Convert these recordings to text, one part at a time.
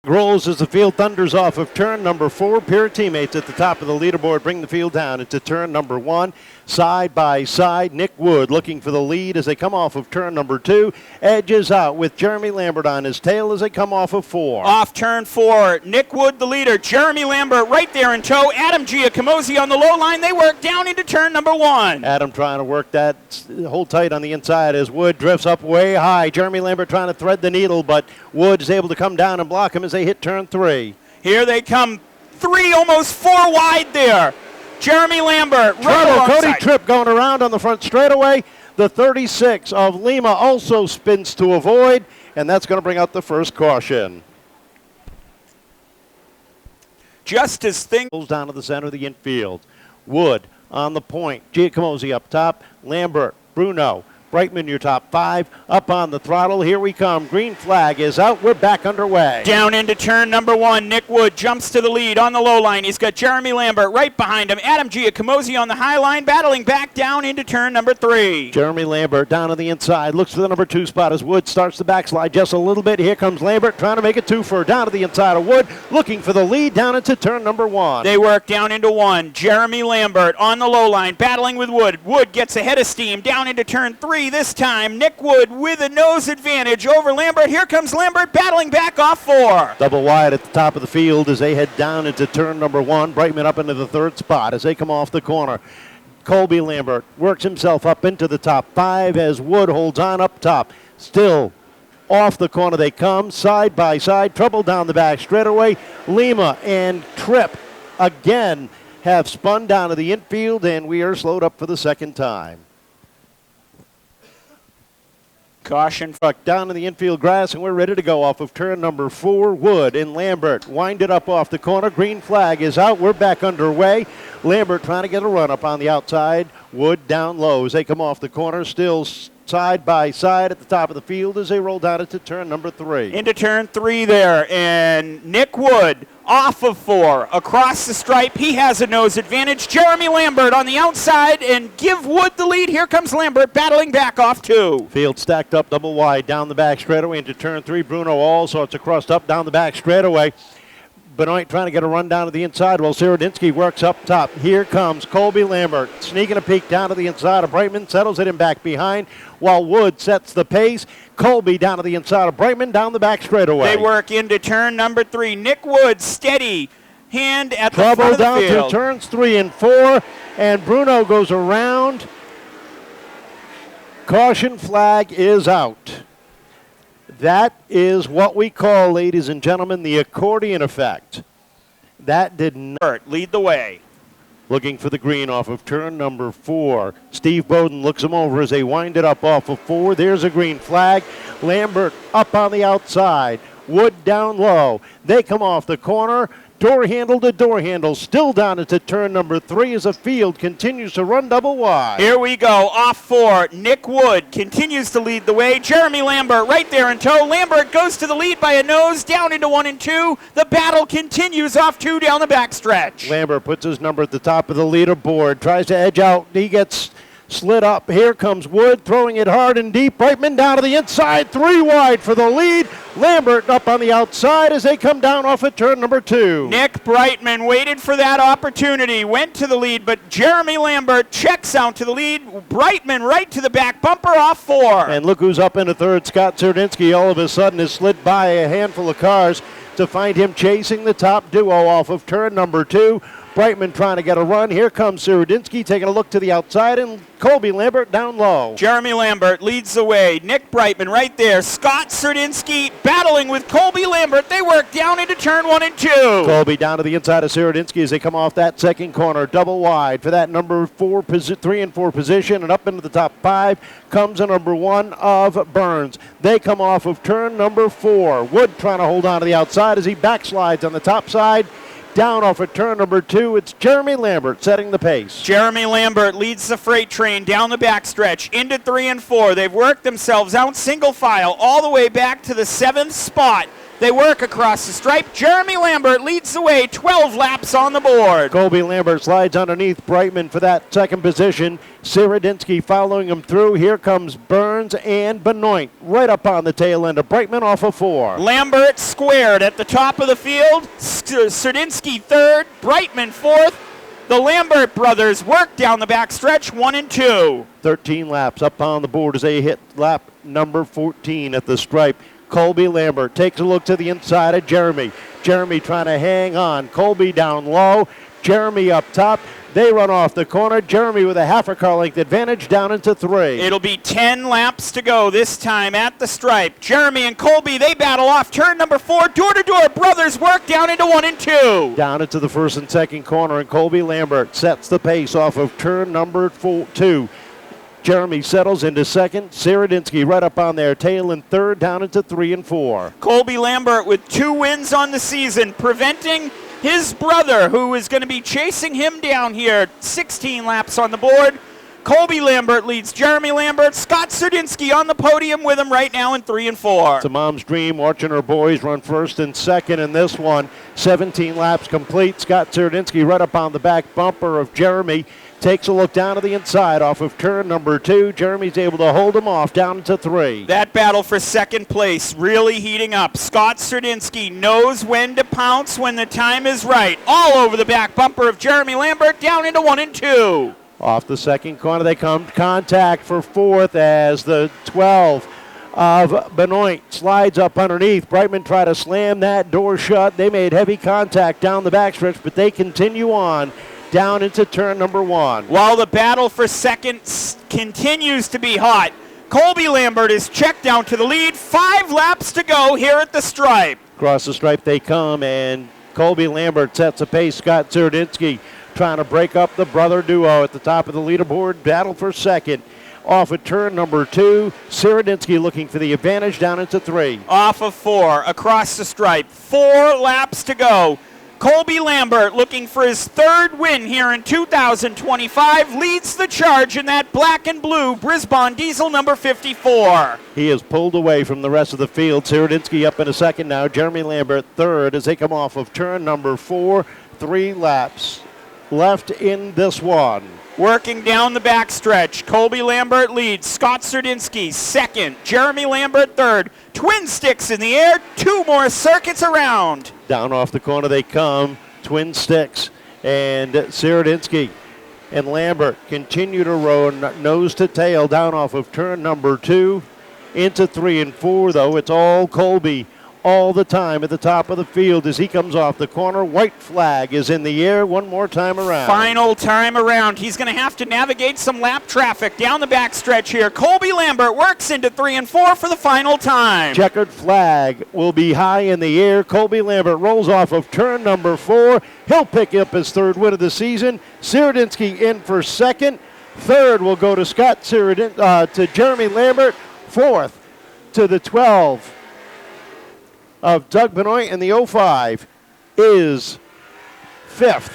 rolls as the field thunders off of turn number 4. Pair of teammates at the top of the leaderboard bring the field down into turn number 1. Side by side, Nick Wood looking for the lead as they come off of turn number 2. Edges out with Jeremy Lambert on his tail as they come off of 4. Off turn 4, Nick Wood the leader. Jeremy Lambert right there in tow. Adam Giocomozzi on the low line. They work down into turn number 1. Adam trying to work that, hold tight on the inside as Wood drifts up way high. Jeremy Lambert trying to thread the needle, but Wood is able to come down and block him as they hit turn 3. Here they come. 3, almost 4 wide there. Jeremy Lambert, right Cody Tripp going around on the front straightaway. The 36 of Lima also spins to avoid, and that's going to bring out the first caution. Just as things goes down to the center of the infield. Wood on the point. Giocomozzi up top. Lambert, Bruno, Brightman, your top 5. Up on the throttle. Here we come. Green flag is out. We're back underway. Down into turn number 1. Nick Wood jumps to the lead on the low line. He's got Jeremy Lambert right behind him. Adam Giocomozzi on the high line, battling back down into turn number 3. Jeremy Lambert down on the inside. Looks for the number 2 spot as Wood starts the backslide just a little bit. Here comes Lambert trying to make a 2-for down to the inside of Wood. Looking for the lead down into turn number 1. They work down into 1. Jeremy Lambert on the low line, battling with Wood. Wood gets ahead of steam down into turn 3 this time. Nick Wood with a nose advantage over Lambert. Here comes Lambert battling back off 4. Double wide at the top of the field as they head down into turn number 1. Brightman up into the 3rd spot as they come off the corner. Colby Lambert works himself up into the top 5 as Wood holds on up top. Still off the corner they come, side by side. Trouble down the back straightaway. Lima and Tripp again have spun down to the infield, and we are slowed up for the second time. Caution. Down in the infield grass, and we're ready to go off of turn number 4. Wood and Lambert wind it up off the corner. Green flag is out. We're back underway. Lambert trying to get a run up on the outside. Wood down low as they come off the corner. Still side by side at the top of the field as they roll down into turn number 3. Into turn 3 there, and Nick Wood off of 4, across the stripe. He has a nose advantage. Jeremy Lambert on the outside and give Wood the lead. Here comes Lambert battling back off 2. Field stacked up double wide down the back straightaway into turn 3. Bruno all sorts of crossed up down the back straightaway. Benoit trying to get a run down to the inside while Serydynski works up top. Here comes Colby Lambert sneaking a peek down to the inside of Brightman, settles it in back behind while Wood sets the pace. Colby down to the inside of Brightman, down the back straightaway. They work into turn number 3. Nick Wood steady hand at the front of the down field. To turns 3 and 4, and Bruno goes around. Caution flag is out. That is what we call, ladies and gentlemen, the accordion effect. That did not lead the way. Looking for the green off of turn number 4. Steve Bowden looks him over as they wind it up off of 4. There's a green flag. Lambert up on the outside. Wood down low. They come off the corner. Door handle to door handle. Still down into turn number 3 as the field continues to run double wide. Here we go. Off 4. Nick Wood continues to lead the way. Jeremy Lambert right there in tow. Lambert goes to the lead by a nose. Down into 1 and 2. The battle continues off 2 down the backstretch. Lambert puts his number at the top of the leaderboard. Tries to edge out. He gets slid up. Here comes Wood throwing it hard and deep. Brightman down to the inside. 3 wide for the lead. Lambert up on the outside as they come down off at turn number 2. Nick Brightman waited for that opportunity. Went to the lead, but Jeremy Lambert checks out to the lead. Brightman right to the back bumper off 4. And look who's up into 3rd. Scott Serydynski all of a sudden has slid by a handful of cars to find him chasing the top duo off of turn number 2. Brightman trying to get a run. Here comes Serydynski taking a look to the outside, and Colby Lambert down low. Jeremy Lambert leads the way. Nick Brightman right there. Scott Serydynski battling with Colby Lambert. They work down into turn 1 and 2. Colby down to the inside of Serydynski as they come off that second corner. Double wide for that number 3 and 4 position, and up into the top 5 comes the number 1 of Burns. They come off of turn number 4. Wood trying to hold on to the outside as he backslides on the top side. Down off of turn number 2, it's Jeremy Lambert setting the pace. Jeremy Lambert leads the freight train down the backstretch into 3 and 4. They've worked themselves out single file all the way back to the 7th spot. They work across the stripe. Jeremy Lambert leads the way, 12 laps on the board. Colby Lambert slides underneath Brightman for that second position. Serydynski following him through. Here comes Burns and Benoit right up on the tail end of Brightman off of 4. Lambert squared at the top of the field. Serydynski third, Brightman fourth. The Lambert brothers work down the back stretch, 1 and 2. 13 laps up on the board as they hit lap number 14 at the stripe. Colby Lambert takes a look to the inside of Jeremy. Jeremy trying to hang on. Colby down low. Jeremy up top. They run off the corner. Jeremy with a half a car length advantage down into 3. It'll be 10 laps to go this time at the stripe. Jeremy and Colby, they battle off turn number 4. Door-to-door brothers work down into 1 and 2. Down into the first and second corner, and Colby Lambert sets the pace off of turn number 2. Jeremy settles into second. Serydynski right up on their tail in third, down into 3 and 4. Colby Lambert with 2 wins on the season, preventing his brother, who is going to be chasing him down here. 16 laps on the board. Colby Lambert leads Jeremy Lambert. Scott Serydynski on the podium with him right now in 3 and 4. It's a mom's dream watching her boys run first and second in this one. 17 laps complete. Scott Serydynski right up on the back bumper of Jeremy. Takes a look down to the inside off of turn number 2. Jeremy's able to hold him off down to 3. That battle for second place really heating up. Scott Serydynski knows when to pounce when the time is right. All over the back bumper of Jeremy Lambert down into 1 and 2. Off the second corner they come. Contact for fourth as the 12 of Benoit slides up underneath. Brightman tried to slam that door shut. They made heavy contact down the backstretch, but they continue on down into turn number 1. While the battle for second continues to be hot, Colby Lambert is checked down to the lead. 5 laps to go here at the stripe. Across the stripe they come, and Colby Lambert sets a pace. Scott Serydynski trying to break up the brother duo at the top of the leaderboard. Battle for second. Off at turn number 2. Serydynski looking for the advantage down into 3. Off of 4, across the stripe. 4 laps to go. Colby Lambert, looking for his 3rd win here in 2025, leads the charge in that black and blue Brisbane diesel number 54. He is pulled away from the rest of the field. Serydynski up in a second now. Jeremy Lambert third as they come off of turn number 4. 3 laps left in this one. Working down the backstretch, Colby Lambert leads. Scott Serydynski second. Jeremy Lambert third. Twin sticks in the air. 2 more circuits around. Down off the corner they come. Twin sticks. And Serydynski and Lambert continue to row nose to tail down off of turn number 2. Into 3 and 4, though. It's all Colby all the time at the top of the field as he comes off the corner. White flag is in the air one more time around. Final time around. He's going to have to navigate some lap traffic down the backstretch here. Colby Lambert works into 3 and 4 for the final time. Checkered flag will be high in the air. Colby Lambert rolls off of turn number 4. He'll pick up his 3rd win of the season. Serydynski in for second. 3rd will go to to Jeremy Lambert. 4th to the 12 of Doug Benoit, and the 05 is 5th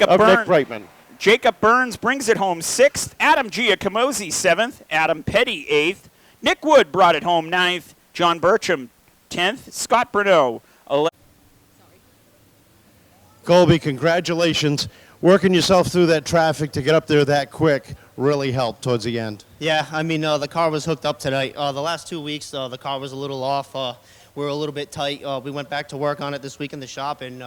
of Nick Brightman. Jacob Burns brings it home 6th. Adam Giocomozzi 7th. Adam Pettey 8th. Nick Wood brought it home 9th. John Berchem 10th. Scott Benoit 11th. Colby, congratulations. Working yourself through that traffic to get up there that quick really helped towards the end. Yeah, I mean, the car was hooked up tonight. The last 2 weeks, the car was a little off. We were a little bit tight. We went back to work on it this week in the shop, and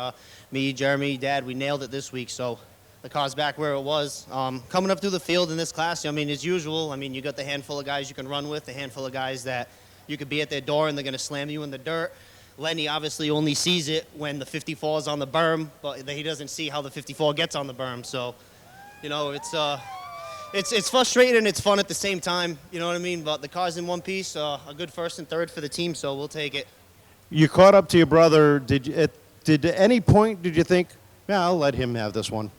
me, Jeremy, Dad, we nailed it this week. So the car's back where it was. Coming up through the field in this class, I mean, as usual, I mean, you got the handful of guys you can run with, the handful of guys that you could be at their door and they're going to slam you in the dirt. Lenny obviously only sees it when the 54 is on the berm, but he doesn't see how the 54 gets on the berm. So, you know, it's frustrating and it's fun at the same time. You know what I mean? But the car's in one piece. A good 1st and 3rd for the team, so we'll take it. You caught up to your brother. Did at any point did you think, yeah, I'll let him have this one?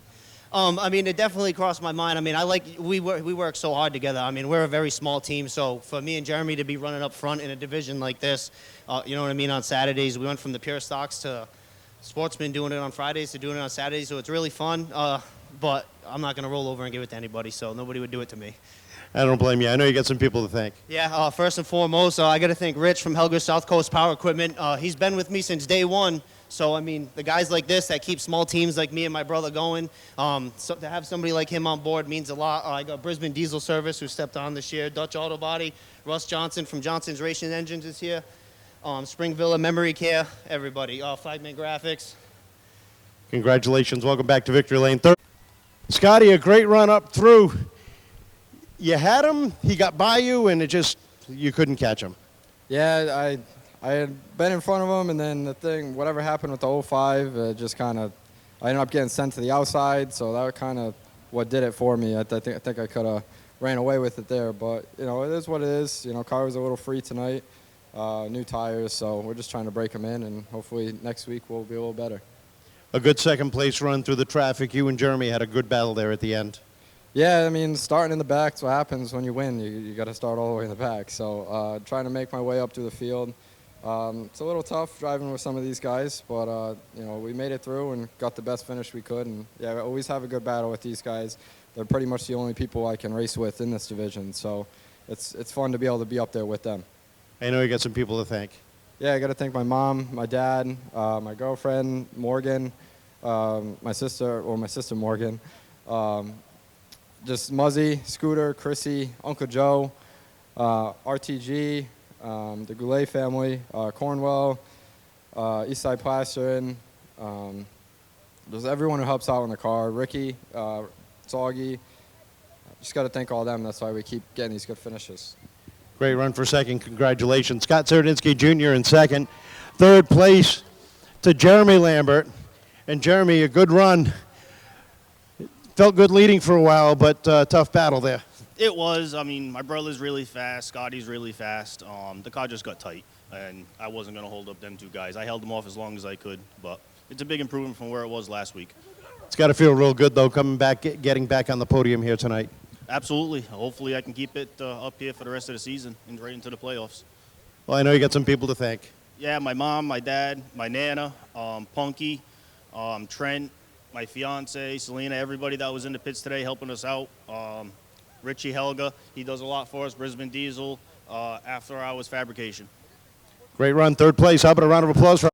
I mean, it definitely crossed my mind. I mean, we work so hard together. I mean, we're a very small team, so for me and Jeremy to be running up front in a division like this, you know what I mean, on Saturdays, we went from the pure stocks to Sportsman doing it on Fridays to doing it on Saturdays, so it's really fun. But I'm not going to roll over and give it to anybody, so nobody would do it to me. I don't blame you. I know you got some people to thank. Yeah, first and foremost, I got to thank Rich from Helger South Coast Power Equipment. He's been with me since day one. So, I mean, the guys like this that keep small teams like me and my brother going, so to have somebody like him on board means a lot. I got Brisbane Diesel Service who stepped on this year, Dutch Auto Body, Russ Johnson from Johnson's Racing Engines is here, Springvilla Memory Care, everybody, Flagman Graphics. Congratulations. Welcome back to Victory Lane. Third. Scotty, a great run up through. You had him, he got by you, and you couldn't catch him. Yeah, I had been in front of him, and then whatever happened with the 05, just kind of, I ended up getting sent to the outside, so that was kind of what did it for me. I think I could have ran away with it there, but, you know, it is what it is. You know, car was a little free tonight, new tires, so we're just trying to break them in, and hopefully next week we'll be a little better. A good second-place run through the traffic. You and Jeremy had a good battle there at the end. Yeah, I mean, starting in the back is what happens when you win. You got to start all the way in the back. So trying to make my way up through the field. It's a little tough driving with some of these guys, but you know, we made it through and got the best finish we could. And yeah, I always have a good battle with these guys. They're pretty much the only people I can race with in this division. So it's fun to be able to be up there with them. I know you got some people to thank. Yeah, I got to thank my mom, my dad, my girlfriend, Morgan, my sister Morgan, just Muzzy, Scooter, Chrissy, Uncle Joe, RTG, the Goulet family, Cornwell, Eastside Plastering, just everyone who helps out in the car, Ricky, Soggy. Just got to thank all of them. That's why we keep getting these good finishes. Great run for second. Congratulations. Scott Serydynski Jr. in second. Third place to Jeremy Lambert. And Jeremy, a good run. Felt good leading for a while, but tough battle there. It was. I mean, my brother's really fast. Scotty's really fast. The car just got tight, and I wasn't going to hold up them two guys. I held them off as long as I could, but it's a big improvement from where it was last week. It's got to feel real good, though, coming back, getting back on the podium here tonight. Absolutely. Hopefully I can keep it up here for the rest of the season and right into the playoffs. Well, I know you got some people to thank. Yeah, my mom, my dad, my Nana, Punky, Trent, my fiance, Selena, everybody that was in the pits today helping us out. Richie Helga, he does a lot for us, Brisbane Diesel, After Hours Fabrication. Great run, third place. How about a round of applause for